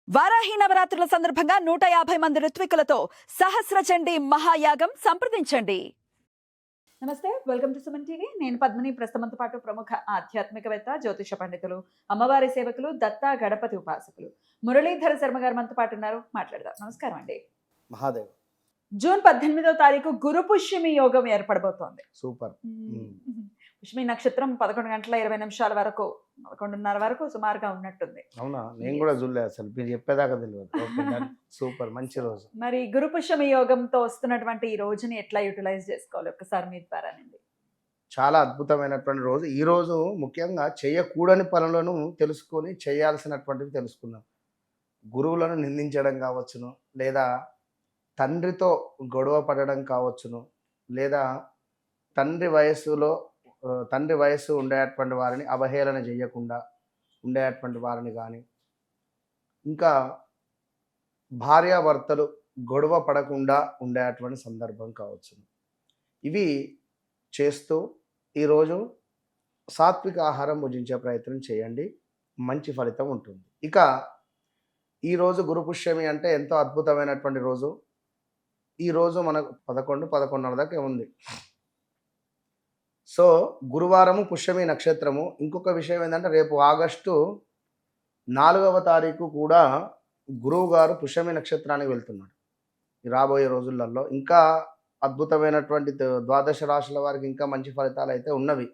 వారాహి నవరాత్రుల సందర్భంగా 150 మంది ఋత్వికులతో సహస్ర చండీ మహాయాగం సంప్రదించండి. నమస్తే, వెల్కమ్ టు సుమన్ టీవీ. నేను పద్మిని. ప్రస్తుతంతో పాటు ప్రముఖ ఆధ్యాత్మికవేత్త, జ్యోతిష పండితులు, అమ్మవారి సేవకులు, దత్తా గణపతి ఉపాసకులు మురళీధర శర్మ గారు మనతో పాటు ఉన్నారు. మాట్లాడదాం. నమస్కారం అండి. మహాదేవ్. జూన్ 18వ తారీఖు గురు పుష్యమి యోగం ఏర్పడబోతోంది. సూపర్. పుష్యమి నక్షత్రం 11:20 వరకు, 11:30 వరకు సుమారుగా ఉన్నట్టుంది. అవునా? నేను కూడా చూడలేదు, అసలు మీరు చెప్పేదాకా తెలియదు. సూపర్, మంచి రోజు. మరి గురు పుష్యమి యోగంతో వస్తున్నటువంటి ఈ రోజుని ఎట్లా యూటిలైజ్ చేసుకోవాలి, ఒక్కసారి మీ ద్వారానండి. చాలా అద్భుతమైనటువంటి రోజు. ఈ రోజు ముఖ్యంగా చేయకూడని పనులను తెలుసుకొని చేయాల్సినటువంటివి తెలుసుకున్నాం. గురువులను నిందించడం కావచ్చును, లేదా తండ్రితో గొడవ పడడం కావచ్చును, లేదా తండ్రి వయస్సు ఉండేటువంటి వారిని అవహేళన చేయకుండా ఉండేటువంటి వారిని కానీ, ఇంకా భార్యాభర్తలు గొడవ పడకుండా ఉండేటువంటి సందర్భం కావచ్చును. ఇవి చేస్తూ ఈరోజు సాత్విక ఆహారం భుజించే ప్రయత్నం చేయండి, మంచి ఫలితం ఉంటుంది. ఇక ఈరోజు గురు పుష్యమి అంటే ఎంతో అద్భుతమైనటువంటి రోజు. ఈరోజు మనకు 11:30 దాకా ఉంది. సో గురువారము పుష్యమి నక్షత్రము. ఇంకొక విషయం ఏంటంటే, రేపు ఆగస్టు 4వ తారీఖు కూడా గురువు గారు పుష్యమి నక్షత్రానికి వెళ్తున్నాడు. రాబోయే రోజులలో ఇంకా అద్భుతమైనటువంటి ద్వాదశ రాశుల వారికి ఇంకా మంచి ఫలితాలు అయితే ఉన్నవి.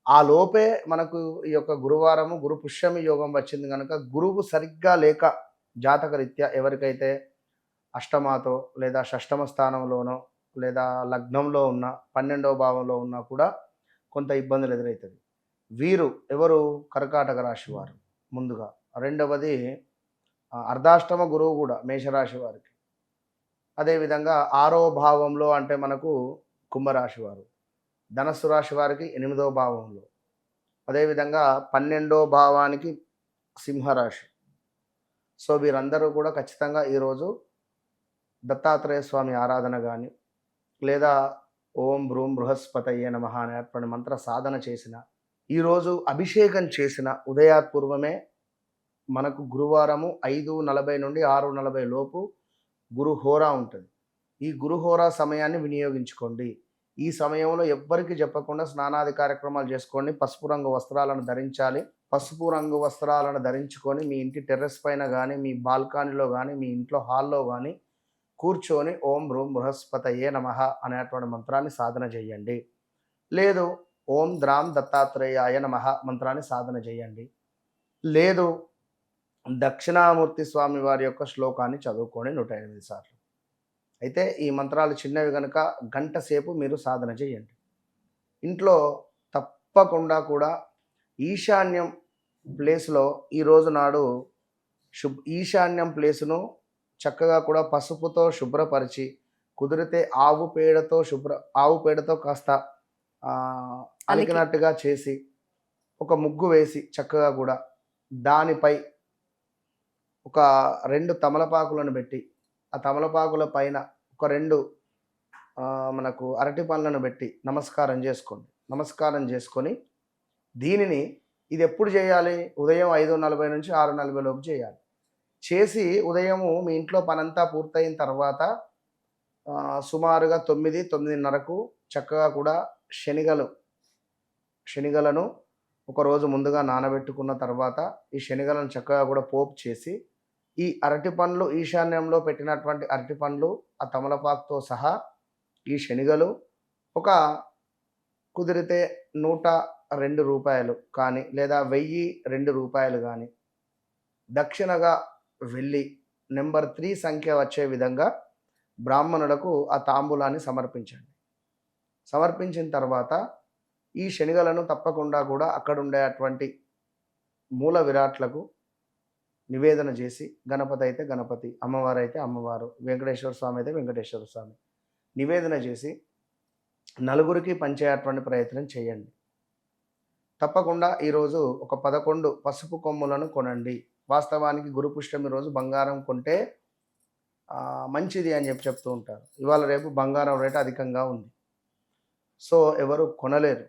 ఆ లోపే మనకు ఈ యొక్క గురువారము గురు పుష్యమి యోగం వచ్చింది కనుక, గురువు సరిగ్గా లేక జాతక రీత్యా ఎవరికైతే అష్టమాతో లేదా షష్టమ స్థానంలోనో లేదా లగ్నంలో ఉన్న 12వ భావంలో ఉన్నా కూడా కొంత ఇబ్బందులు ఎదురవుతుంది. వీరు ఎవరు? కర్కాటక రాశి వారు ముందుగా. రెండవది అర్ధాష్టమ గురువు కూడా మేషరాశి వారికి. అదేవిధంగా 6వ భావంలో అంటే మనకు కుంభరాశి వారు, ధనస్సు రాశి వారికి 8వ భావంలో, అదేవిధంగా 12వ భావానికి సింహరాశి. సో వీరందరూ కూడా ఖచ్చితంగా ఈరోజు దత్తాత్రేయ స్వామి ఆరాధన కానీ, లేదా ఓం భ్రూం బృహస్పతయే నమః అనేటువంటి మంత్ర సాధన చేసిన, ఈరోజు అభిషేకం చేసిన ఉదయాత్పూర్వమే మనకు గురువారము 5:40 నుండి 6:40 లోపు గురుహోరా ఉంటుంది. ఈ గురుహోరా సమయాన్ని వినియోగించుకోండి. ఈ సమయంలో ఎవ్వరికి చెప్పకుండా స్నానాది కార్యక్రమాలు చేసుకోండి. పసుపు రంగు వస్త్రాలను ధరించాలి. పసుపు రంగు వస్త్రాలను ధరించుకొని మీ ఇంటి టెర్రస్ పైన కానీ, మీ బాల్కనీలో కానీ, మీ ఇంట్లో హాల్లో కానీ కూర్చొని ఓం భ్రూం బృహస్పతయే నమః అనేటువంటి మంత్రాన్ని సాధన చేయండి. లేదు ఓం ద్రాం దత్తాత్రేయాయ నమః మంత్రాన్ని సాధన చేయండి. లేదు దక్షిణామూర్తి స్వామి వారి యొక్క శ్లోకాన్ని చదువుకొని 108 సార్లు. అయితే ఈ మంత్రాలు చిన్నవి కనుక గంట సేపు మీరు సాధన చేయండి. ఇంట్లో తప్పకుండా కూడా ఈశాన్యం ప్లేస్లో ఈరోజు నాడు ఈశాన్యం ప్లేసును చక్కగా కూడా పసుపుతో శుభ్రపరిచి, కుదిరితే ఆవు పేడతో కాస్త అలికినట్టుగా చేసి ఒక ముగ్గు వేసి చక్కగా కూడా దానిపై ఒక 2 తమలపాకులను పెట్టి, ఆ తమలపాకుల పైన ఒక 2 మనకు అరటి పండ్లను పెట్టి నమస్కారం చేసుకోండి. నమస్కారం చేసుకొని దీనిని ఇది ఎప్పుడు చేయాలి? ఉదయం 5:40 నుంచి 6:40 లోపు చేయాలి. చేసి ఉదయము మీ ఇంట్లో పనంతా పూర్తయిన తర్వాత సుమారుగా 9:30కు చక్కగా కూడా శనిగలను ఒకరోజు ముందుగా నానబెట్టుకున్న తర్వాత ఈ శనిగలను చక్కగా కూడా పోపు చేసి, ఈ అరటి పండ్లు ఈశాన్యంలో పెట్టినటువంటి అరటి పండ్లు, ఆ తమలపాకుతో సహా ఈ శనిగలు ఒక కుదిరితే ₹102 కానీ, లేదా ₹1002 కానీ దక్షిణగా వెళ్ళి నెంబర్ 3 సంఖ్య వచ్చే విధంగా బ్రాహ్మణులకు ఆ తాంబూలాన్ని సమర్పించండి. సమర్పించిన తర్వాత ఈ శనిగలను తప్పకుండా కూడా అక్కడ ఉండేటువంటి మూల విరాట్లకు నివేదన చేసి, గణపతి అయితే గణపతి, అమ్మవారు అయితే అమ్మవారు, వెంకటేశ్వర స్వామి అయితే వెంకటేశ్వర స్వామి నివేదన చేసి నలుగురికి పంచేటువంటి ప్రయత్నం చేయండి. తప్పకుండా ఈరోజు ఒక 11 పసుపు కొమ్ములను కొనండి. వాస్తవానికి గురు పుష్యమి రోజు బంగారం కొంటే మంచిది అని చెప్తూ ఉంటారు. ఇవాళ రేపు బంగారం రేటు అధికంగా ఉంది. సో ఎవరు కొనలేరు.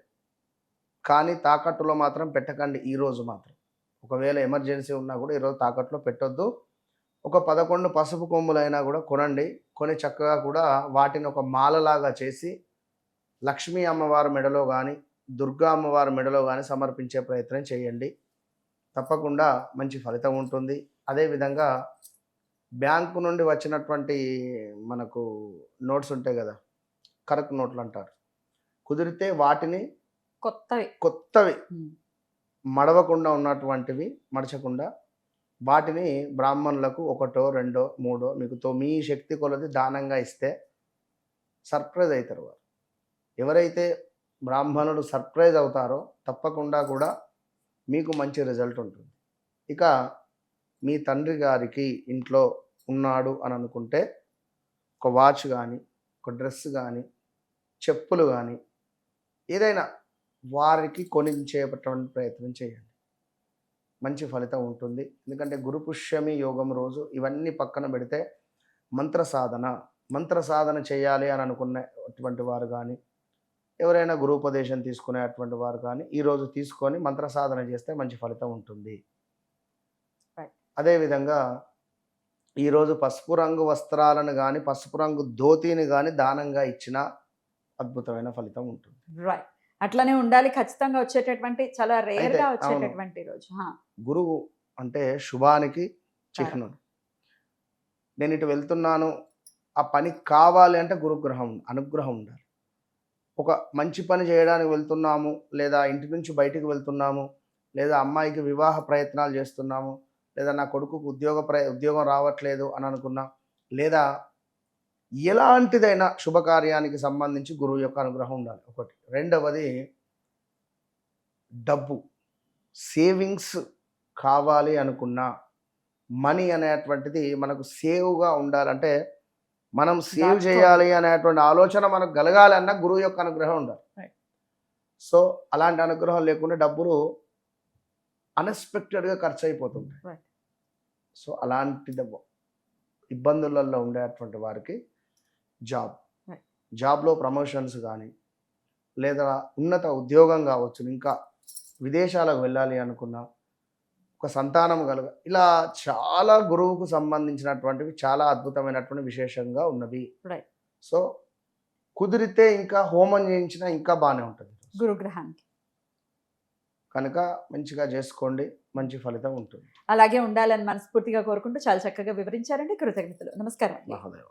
కానీ తాకట్టులో మాత్రం పెట్టకండి. ఈరోజు మాత్రం ఒకవేళ ఎమర్జెన్సీ ఉన్నా కూడా ఈరోజు తాకట్టులో పెట్టొద్దు. ఒక 11 పసుపు కొమ్ములైనా కూడా కొనండి. కొని చక్కగా కూడా వాటిని ఒక మాలలాగా చేసి లక్ష్మీ అమ్మవారి మెడలో గాని, దుర్గా అమ్మవారి మెడలో గాని సమర్పించే ప్రయత్నం చేయండి. తప్పకుండా మంచి ఫలితం ఉంటుంది. అదేవిధంగా బ్యాంకు నుండి వచ్చినటువంటి మనకు నోట్స్ ఉంటాయి గదా! కరక్ నోట్లు అంటారు. కుదిరితే వాటిని కొత్తవి ఉమ్. మడవకుండా ఉన్నటువంటివి మడచకుండా వాటిని బ్రాహ్మణులకు ఒకటో, రెండో, మూడో మీ శక్తి కొలది దానంగా ఇస్తే సర్ప్రైజ్ అవుతారు వారు. ఎవరైతే బ్రాహ్మణుడు సర్ప్రైజ్ అవుతారో తప్పకుండా కూడా మీకు మంచి రిజల్ట్ ఉంటుంది. ఇక మీ తండ్రి గారికి ఇంట్లో ఉన్నాడు అని అనుకుంటే ఒక వాచ్ కానీ, ఒక డ్రెస్ కానీ, చెప్పులు కానీ ఏదైనా వారికి కొనించేటటువంటి ప్రయత్నం చేయండి. మంచి ఫలితం ఉంటుంది. ఎందుకంటే గురు పుష్యమి యోగం రోజు ఇవన్నీ పక్కన పెడితే మంత్ర సాధన చేయాలి అని అనుకునేటువంటి వారు కానీ, ఎవరైనా గురూపదేశం తీసుకునేటువంటి వారు కానీ ఈరోజు తీసుకొని మంత్ర సాధన చేస్తే మంచి ఫలితం ఉంటుంది. అదేవిధంగా ఈరోజు పసుపు రంగు వస్త్రాలను కానీ, పసుపు రంగు ధోతీని కానీ దానంగా ఇచ్చిన అద్భుతమైన ఫలితం ఉంటుంది. రైట్, అట్లనే ఉండాలి. ఖచ్చితంగా వచ్చేటటువంటి చాలా రేర్ అయితే గా అవును, వచ్చేటటువంటి రోజు. గురువు అంటే శుభానికి చిహ్నం. నేను ఇటు వెళ్తున్నాను, ఆ పని కావాలి అంటే గురుగ్రహం అనుగ్రహం ఉండాలి. ఒక మంచి పని చేయడానికి వెళ్తున్నాము, లేదా ఇంటి నుంచి బయటికి వెళ్తున్నాము, లేదా అమ్మాయికి వివాహ ప్రయత్నాలు చేస్తున్నాము, లేదా నా కొడుకుకు ఉద్యోగం రావట్లేదు అని అనుకున్నా, లేదా ఎలాంటిదైనా శుభకార్యానికి సంబంధించి గురువు యొక్క అనుగ్రహం ఉండాలి ఒకటి. రెండవది డబ్బు సేవింగ్స్ కావాలి అనుకున్నా, మనీ అనేటువంటిది మనకు సేవ్గా ఉండాలంటే, మనం సేవ్ చేయాలి అనేటువంటి ఆలోచన మనకు కలగాలి అన్న గురువు యొక్క అనుగ్రహం ఉండాలి. సో అలాంటి అనుగ్రహం లేకుండా డబ్బులు అన్ఎక్స్పెక్టెడ్గా ఖర్చు అయిపోతుంది. సో అలాంటి ఇబ్బందులలో ఉండేటువంటి వారికి జాబ్లో ప్రమోషన్స్ కానీ, లేదా ఉన్నత ఉద్యోగం కావచ్చు, ఇంకా విదేశాలకు వెళ్ళాలి అనుకున్నా, ఒక సంతానం ఇలా చాలా గురువుకు సంబంధించినటువంటివి చాలా అద్భుతమైనటువంటి విశేషంగా ఉన్నవి. సో కుదిరితే ఇంకా హోమం చేయించినా ఇంకా బాగానే ఉంటుంది గురుగ్రహానికి. కనుక మంచిగా చేసుకోండి, మంచి ఫలితం ఉంటుంది. అలాగే ఉండాలని మనస్ఫూర్తిగా కోరుకుంటూ చాలా చక్కగా వివరించారండి. కృతజ్ఞతలు. నమస్కారం. మహాదేవ.